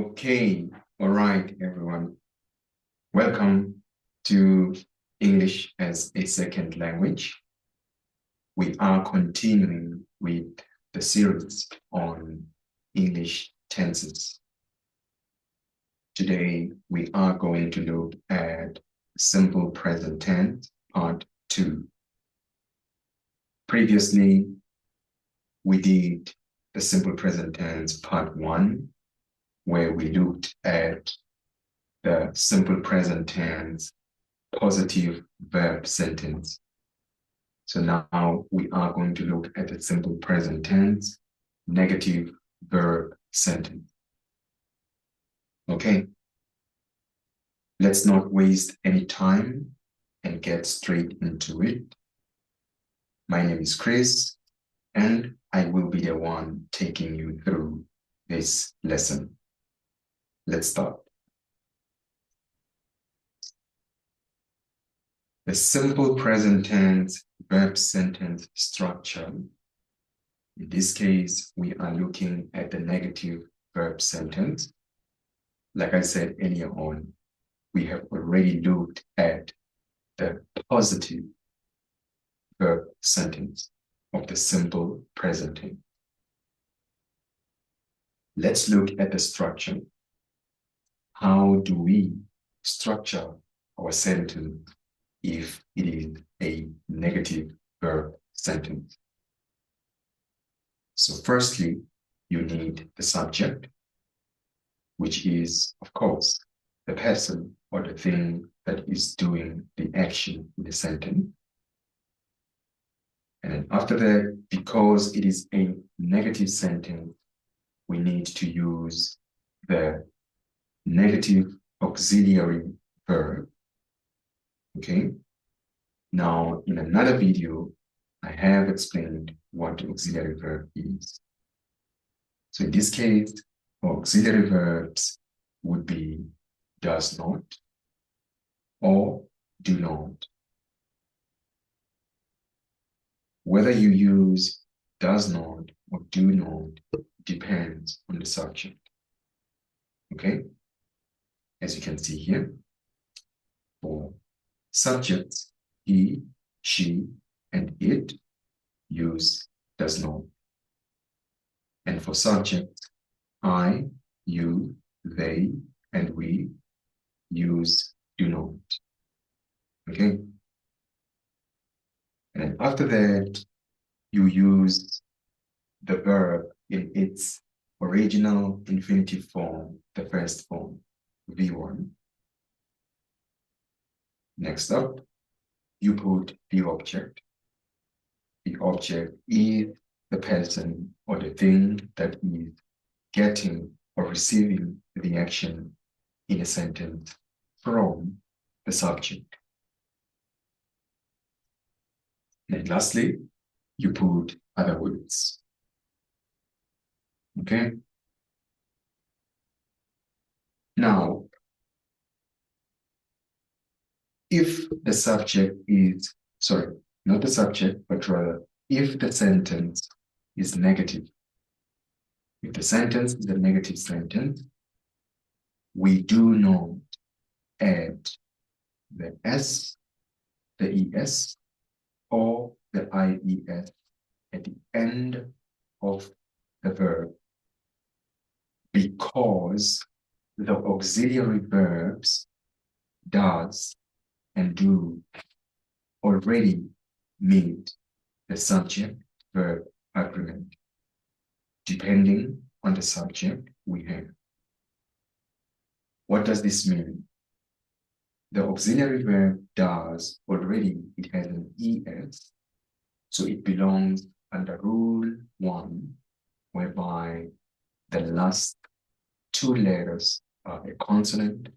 Okay, all right, everyone. Welcome to English as a Second Language. We are continuing with the series on English tenses. Today, we are going to look at simple present tense, part 2. Previously, we did the simple present tense, part 1, where we looked at the simple present tense positive verb sentence. So now we are going to look at the simple present tense negative verb sentence. Okay, let's not waste any time and get straight into it. My name is Chris, and I will be the one taking you through this lesson. Let's start. The simple present tense verb sentence structure. In this case, we are looking at the negative verb sentence. Like I said earlier on, we have already looked at the positive verb sentence of the simple present tense. Let's look at the structure. How do we structure our sentence if it is a negative verb sentence? So firstly, you need the subject, which is, of course, the person or the thing that is doing the action in the sentence. And then after that, because it is a negative sentence, we need to use the negative auxiliary verb. Okay. Now, in another video, I have explained what the auxiliary verb is. So in this case, auxiliary verbs would be does not or do not. Whether you use does not or do not depends on the subject. Okay? As you can see here, for subjects, he, she, and it, use does not. And for subjects, I, you, they, and we, use do not. Okay? And after that, you use the verb in its original infinitive form, the first form, V1. Next up, you put the object. The object is the person or the thing that is getting or receiving the action in a sentence from the subject. And lastly, you put other words. Okay? Now, if the subject is, sorry, not the subject, but rather if the sentence is negative, if the sentence is a negative sentence, we do not add the S, the ES, or the IES at the end of the verb, because the auxiliary verbs does and do already meet the subject-verb agreement, depending on the subject we have. What does this mean? The auxiliary verb does already, it has an ES, so it belongs under rule 1, whereby the last two letters are a consonant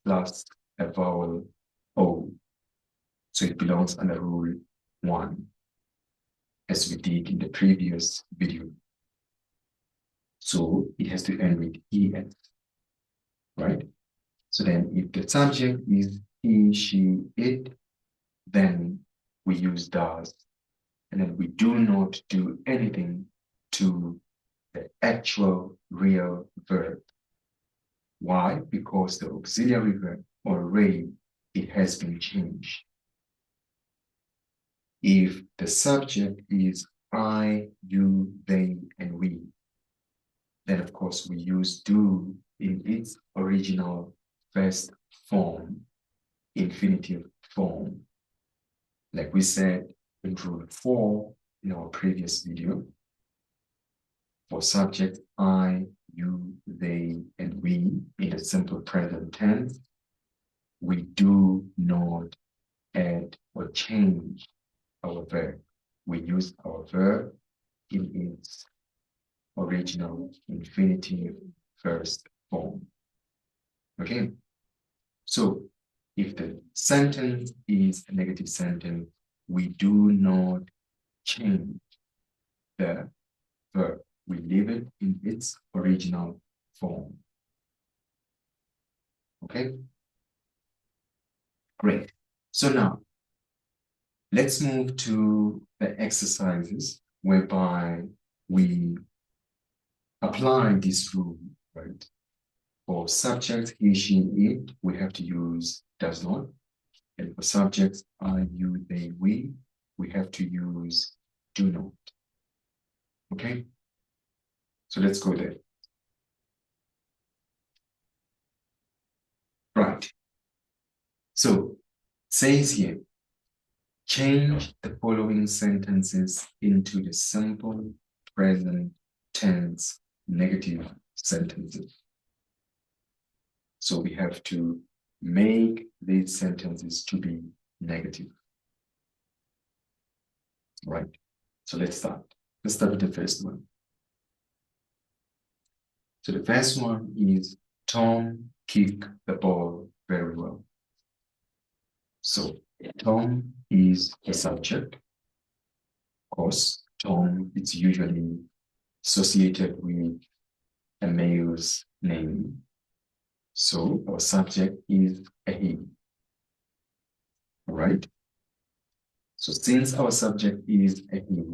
plus a vowel O. So it belongs under rule 1, as we did in the previous video. So it has to end with ES, right? So then if the subject is he, she, it, then we use does, and then we do not do anything to the actual real verb. Why? Because the auxiliary verb already, it has been changed. If the subject is I, you, they, and we, then of course we use do in its original first form, infinitive form. Like we said in rule 4 in our previous video, for subject I, you, they, and we in the simple present tense, we do not add or change our verb. We use our verb in its original infinitive first form. Okay? So if the sentence is a negative sentence, we do not change the verb. We leave it in its original form. Okay? Great. So now, let's move to the exercises whereby we apply this rule, right? For subject, he, she, it, we have to use does not. And for subjects, I, you, they, we have to use do not. Okay? So let's go there. Right. So it says here, change the following sentences into the simple present tense negative sentences. So we have to make these sentences to be negative. Right. So let's start. Let's start with the first one. So the first one is Tom kicked the ball very well. So Tom is the subject. Of course, Tom is usually associated with a male's name. So our subject is a he. All right? So since our subject is a he,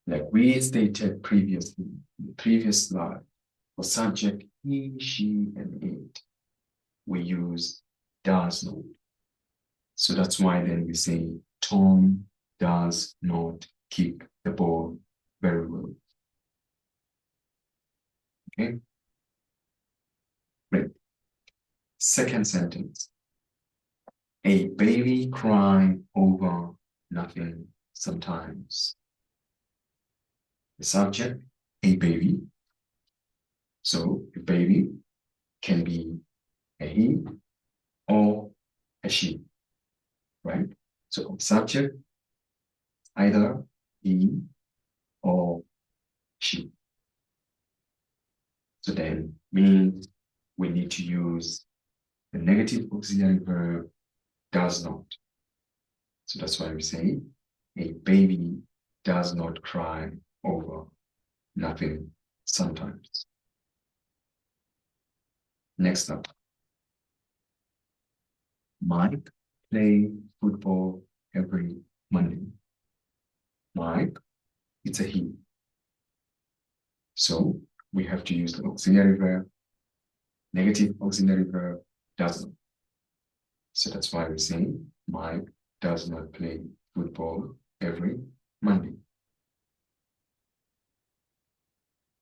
like we stated previously, in the previous slide, for subject he, she, and it, we use does not. So that's why then we say Tom does not kick the ball very well. Okay? Great. Second sentence. A baby cries over nothing sometimes. The subject, a baby. So a baby can be a he or a she, right? So subject, either he or she. So then means we need to use the negative auxiliary verb does not. So that's why we say a baby does not cry over nothing sometimes. Next up, Mike play football every Monday. Mike, it's a he. So we have to use the auxiliary verb, negative auxiliary verb does not. So that's why we say Mike does not play football every Monday.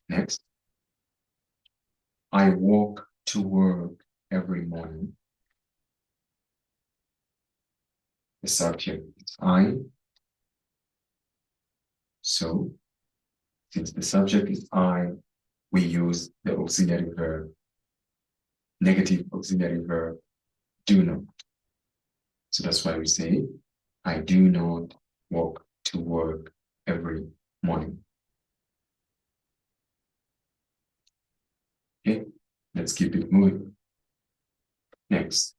Next, I walk to work every morning. The subject is I. So since the subject is I, we use the auxiliary verb, negative auxiliary verb, do not. So that's why we say, I do not walk to work every morning. Okay, let's keep it moving. Next,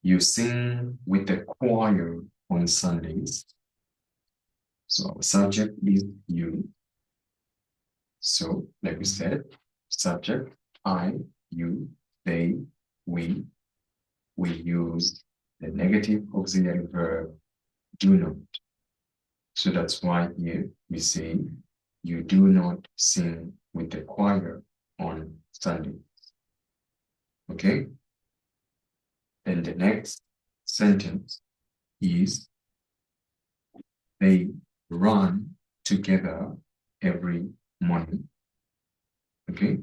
you sing with the choir on Sundays. So our subject is you. So, like we said, subject, I, you, they, we use the negative auxiliary verb do not. So that's why here we say you do not sing with the choir on Sunday. Okay? Then the next sentence is they run together every morning. Okay?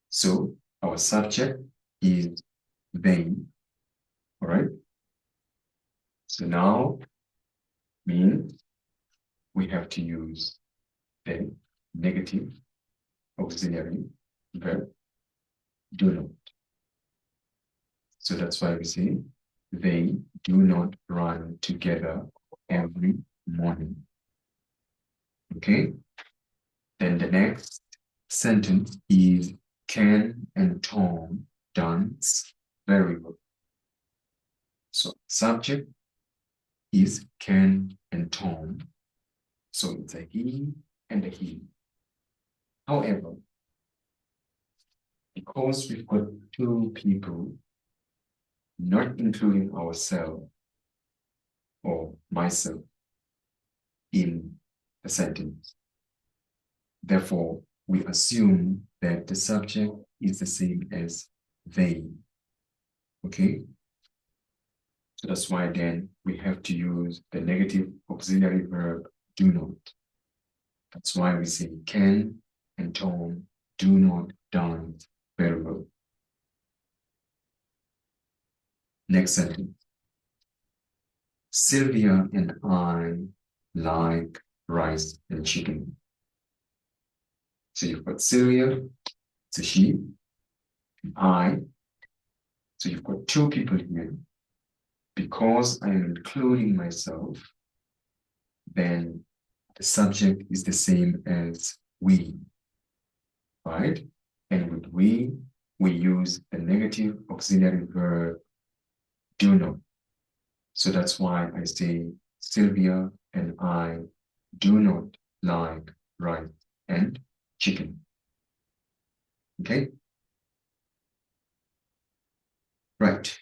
So our subject is they. All right? So now means we have to use the negative auxiliary verb do not. So that's why we say they do not run together every morning. Okay? Then the next sentence is Ken and Tom dance very well. So subject is Ken and Tom. So it's a he and a he. However, because we've got two people, not including ourselves or myself in the sentence, therefore, we assume that the subject is the same as they. Okay? So that's why then we have to use the negative auxiliary verb do not. That's why we say Ken and Tom do not dance very well. Next sentence. Sylvia and I like rice and chicken. So you've got Sylvia, it's a she, and I. So you've got two people here. Because I am including myself, then the subject is the same as we, right? And with we use the negative auxiliary verb do not. So that's why I say Sylvia and I do not like rice and chicken. Okay? Right.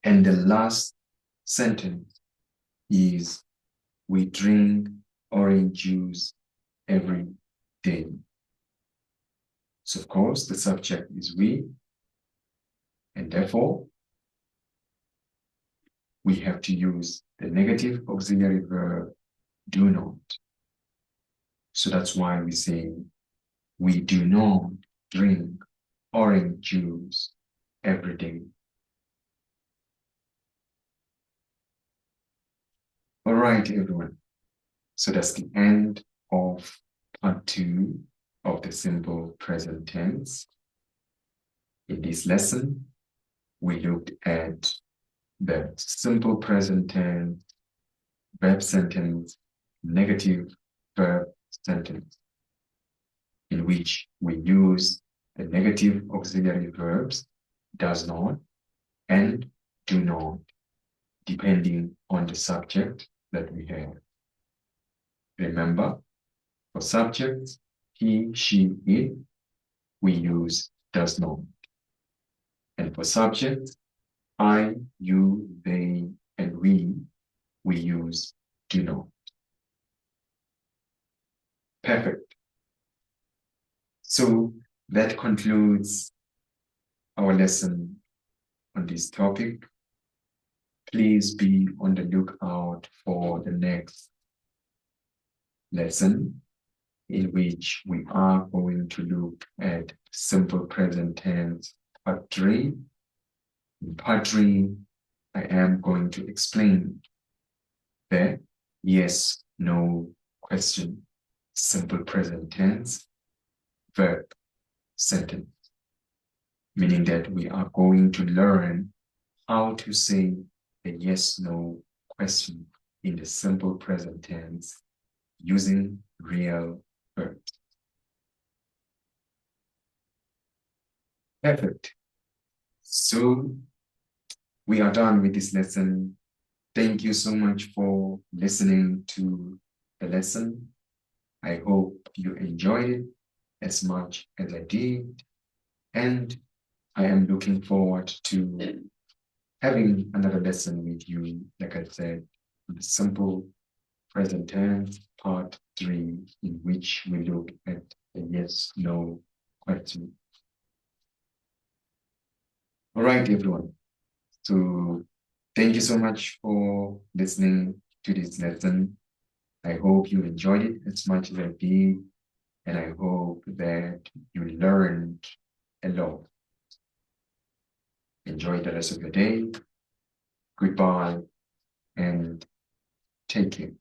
And the last sentence is we drink orange juice every day. So of course the subject is we, and therefore we have to use the negative auxiliary verb do not. So that's why we say we do not drink orange juice every day. All right, everyone. So that's the end of part 2 of the simple present tense. In this lesson, we looked at the simple present tense, verb sentence, negative verb sentence, in which we use the negative auxiliary verbs does not and do not, depending on the subject that we have. Remember, for subjects, he, she, it, we use does not. And for subjects, I, you, they, and we use do not. Perfect. So that concludes our lesson on this topic. Please be on the lookout for the next lesson, in which we are going to look at simple present tense part 3. In part 3, I am going to explain the yes, no question, simple present tense, verb sentence, meaning that we are going to learn how to say a yes, no question in the simple present tense using real verbs. Perfect. So we are done with this lesson. Thank you so much for listening to the lesson. I hope you enjoyed it as much as I did. And I am looking forward to having another lesson with you, like I said, the simple present tense part 3, in which we look at the yes, no quite soon. All right, everyone. So thank you so much for listening to this lesson. I hope you enjoyed it as much as I did, and I hope that you learned a lot. Enjoy the rest of your day. Goodbye and take care.